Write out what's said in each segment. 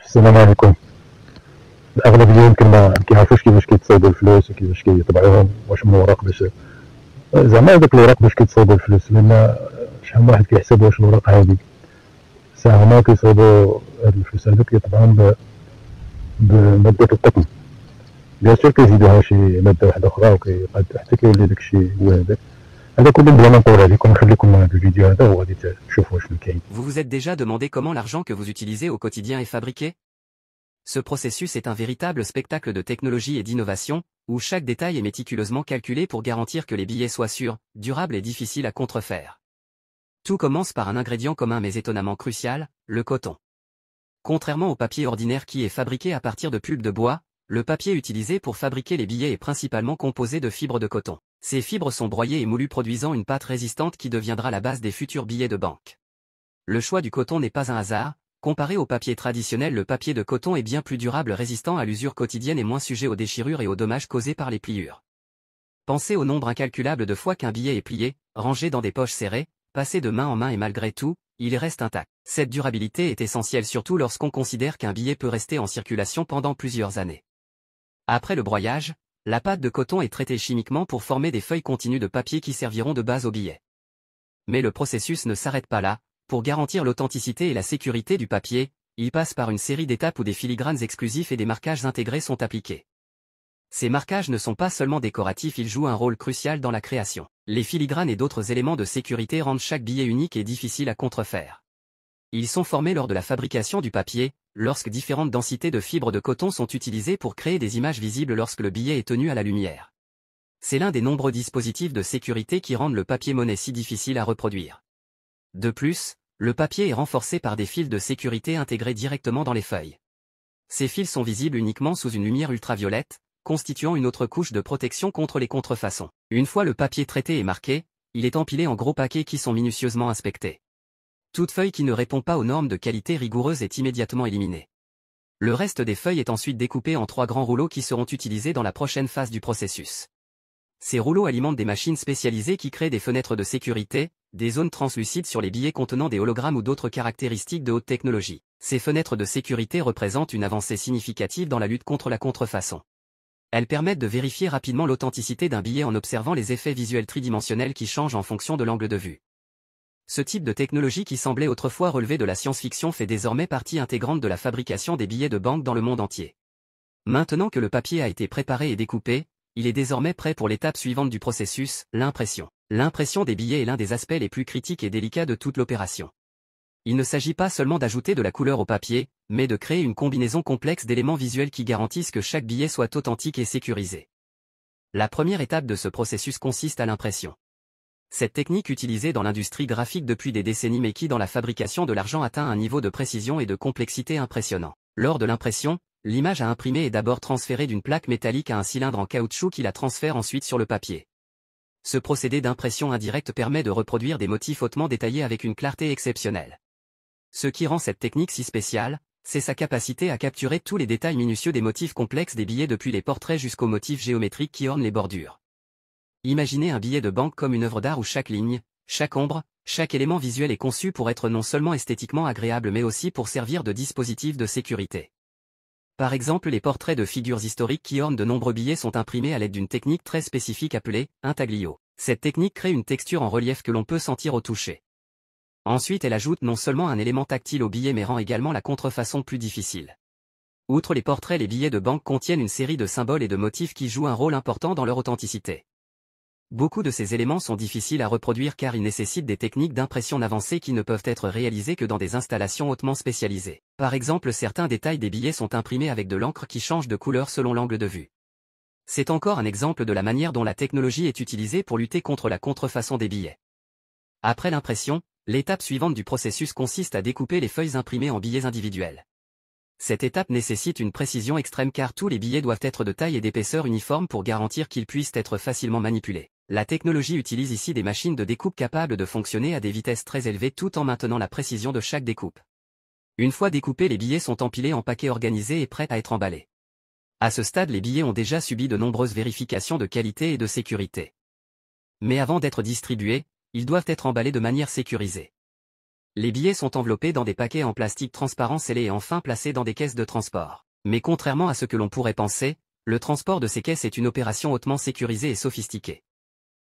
السلام عليكم. الاغلبيه يمكن ما كيعرفوش كيفاش كيتصايبوا الفلوس وكيفاش كيطبعوهم، واش من ورق باش زعما هذاك الوراق باش كيتصايبوا الفلوس، لان شحال من واحد كيحسب واش الوراق هذيك ساعه ما كيصايبوا هاد الفلوس هذوك كيطبعوهم بماده القطن. بيان سور كيزيدوها شي ماده واحده اخرى وكيبقى حتى كيولي داكشي هو هذاك. هذا كله بلا ما نطول عليكم، نخليكم هذا الفيديو هذا وغادي تشوفوا شنو كاين. Vous vous êtes déjà demandé comment l'argent que vous utilisez au quotidien est fabriqué? Ce processus est un véritable spectacle de technologie et d'innovation, où chaque détail est méticuleusement calculé pour garantir que les billets soient sûrs, durables et difficiles à contrefaire. Tout commence par un ingrédient commun mais étonnamment crucial, le coton. Contrairement au papier ordinaire qui est fabriqué à partir de pulpe de bois, le papier utilisé pour fabriquer les billets est principalement composé de fibres de coton. Ces fibres sont broyées et moulues produisant une pâte résistante qui deviendra la base des futurs billets de banque. Le choix du coton n'est pas un hasard. Comparé au papier traditionnel, le papier de coton est bien plus durable, résistant à l'usure quotidienne et moins sujet aux déchirures et aux dommages causés par les pliures. Pensez au nombre incalculable de fois qu'un billet est plié, rangé dans des poches serrées, passé de main en main et malgré tout, il reste intact. Cette durabilité est essentielle surtout lorsqu'on considère qu'un billet peut rester en circulation pendant plusieurs années. Après le broyage, la pâte de coton est traitée chimiquement pour former des feuilles continues de papier qui serviront de base au billet. Mais le processus ne s'arrête pas là. Pour garantir l'authenticité et la sécurité du papier, il passe par une série d'étapes où des filigranes exclusifs et des marquages intégrés sont appliqués. Ces marquages ne sont pas seulement décoratifs, ils jouent un rôle crucial dans la création. Les filigranes et d'autres éléments de sécurité rendent chaque billet unique et difficile à contrefaire. Ils sont formés lors de la fabrication du papier, lorsque différentes densités de fibres de coton sont utilisées pour créer des images visibles lorsque le billet est tenu à la lumière. C'est l'un des nombreux dispositifs de sécurité qui rendent le papier-monnaie si difficile à reproduire. De plus, le papier est renforcé par des fils de sécurité intégrés directement dans les feuilles. Ces fils sont visibles uniquement sous une lumière ultraviolette, constituant une autre couche de protection contre les contrefaçons. Une fois le papier traité et marqué, il est empilé en gros paquets qui sont minutieusement inspectés. Toute feuille qui ne répond pas aux normes de qualité rigoureuses est immédiatement éliminée. Le reste des feuilles est ensuite découpé en 3 grands rouleaux qui seront utilisés dans la prochaine phase du processus. Ces rouleaux alimentent des machines spécialisées qui créent des fenêtres de sécurité, des zones translucides sur les billets contenant des hologrammes ou d'autres caractéristiques de haute technologie. Ces fenêtres de sécurité représentent une avancée significative dans la lutte contre la contrefaçon. Elles permettent de vérifier rapidement l'authenticité d'un billet en observant les effets visuels tridimensionnels qui changent en fonction de l'angle de vue. Ce type de technologie qui semblait autrefois relever de la science-fiction fait désormais partie intégrante de la fabrication des billets de banque dans le monde entier. Maintenant que le papier a été préparé et découpé, il est désormais prêt pour l'étape suivante du processus, l'impression. L'impression des billets est l'un des aspects les plus critiques et délicats de toute l'opération. Il ne s'agit pas seulement d'ajouter de la couleur au papier, mais de créer une combinaison complexe d'éléments visuels qui garantissent que chaque billet soit authentique et sécurisé. La première étape de ce processus consiste à l'impression. Cette technique utilisée dans l'industrie graphique depuis des décennies mais qui dans la fabrication de l'argent atteint un niveau de précision et de complexité impressionnant. Lors de l'impression, l'image à imprimer est d'abord transférée d'une plaque métallique à un cylindre en caoutchouc qui la transfère ensuite sur le papier. Ce procédé d'impression indirecte permet de reproduire des motifs hautement détaillés avec une clarté exceptionnelle. Ce qui rend cette technique si spéciale, c'est sa capacité à capturer tous les détails minutieux des motifs complexes des billets depuis les portraits jusqu'aux motifs géométriques qui ornent les bordures. Imaginez un billet de banque comme une œuvre d'art où chaque ligne, chaque ombre, chaque élément visuel est conçu pour être non seulement esthétiquement agréable mais aussi pour servir de dispositif de sécurité. Par exemple, les portraits de figures historiques qui ornent de nombreux billets sont imprimés à l'aide d'une technique très spécifique appelée intaglio. Cette technique crée une texture en relief que l'on peut sentir au toucher. Ensuite, elle ajoute non seulement un élément tactile au billet mais rend également la contrefaçon plus difficile. Outre les portraits, les billets de banque contiennent une série de symboles et de motifs qui jouent un rôle important dans leur authenticité. Beaucoup de ces éléments sont difficiles à reproduire car ils nécessitent des techniques d'impression avancées qui ne peuvent être réalisées que dans des installations hautement spécialisées. Par exemple, certains détails des billets sont imprimés avec de l'encre qui change de couleur selon l'angle de vue. C'est encore un exemple de la manière dont la technologie est utilisée pour lutter contre la contrefaçon des billets. Après l'impression, l'étape suivante du processus consiste à découper les feuilles imprimées en billets individuels. Cette étape nécessite une précision extrême car tous les billets doivent être de taille et d'épaisseur uniforme pour garantir qu'ils puissent être facilement manipulés. La technologie utilise ici des machines de découpe capables de fonctionner à des vitesses très élevées tout en maintenant la précision de chaque découpe. Une fois découpés, les billets sont empilés en paquets organisés et prêts à être emballés. À ce stade, les billets ont déjà subi de nombreuses vérifications de qualité et de sécurité. Mais avant d'être distribués, ils doivent être emballés de manière sécurisée. Les billets sont enveloppés dans des paquets en plastique transparent scellés et enfin placés dans des caisses de transport. Mais contrairement à ce que l'on pourrait penser, le transport de ces caisses est une opération hautement sécurisée et sophistiquée.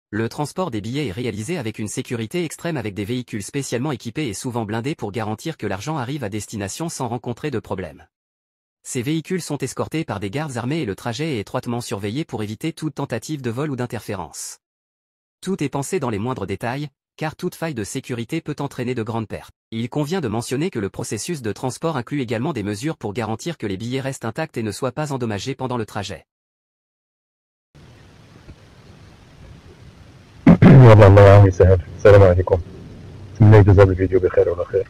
Le transport des billets est réalisé avec une sécurité extrême avec des véhicules spécialement équipés et souvent blindés pour garantir que l'argent arrive à destination sans rencontrer de problème. Ces véhicules sont escortés par des gardes armés et le trajet est étroitement surveillé pour éviter toute tentative de vol ou d'interférence. Tout est pensé dans les moindres détails, car toute faille de sécurité peut entraîner de grandes pertes. Il convient de mentionner que le processus de transport inclut également des mesures pour garantir que les billets restent intacts et ne soient pas endommagés pendant le trajet. يلا الله يسهل. السلام عليكم. نتمنى يجوز هذا الفيديو بخير وعلى خير.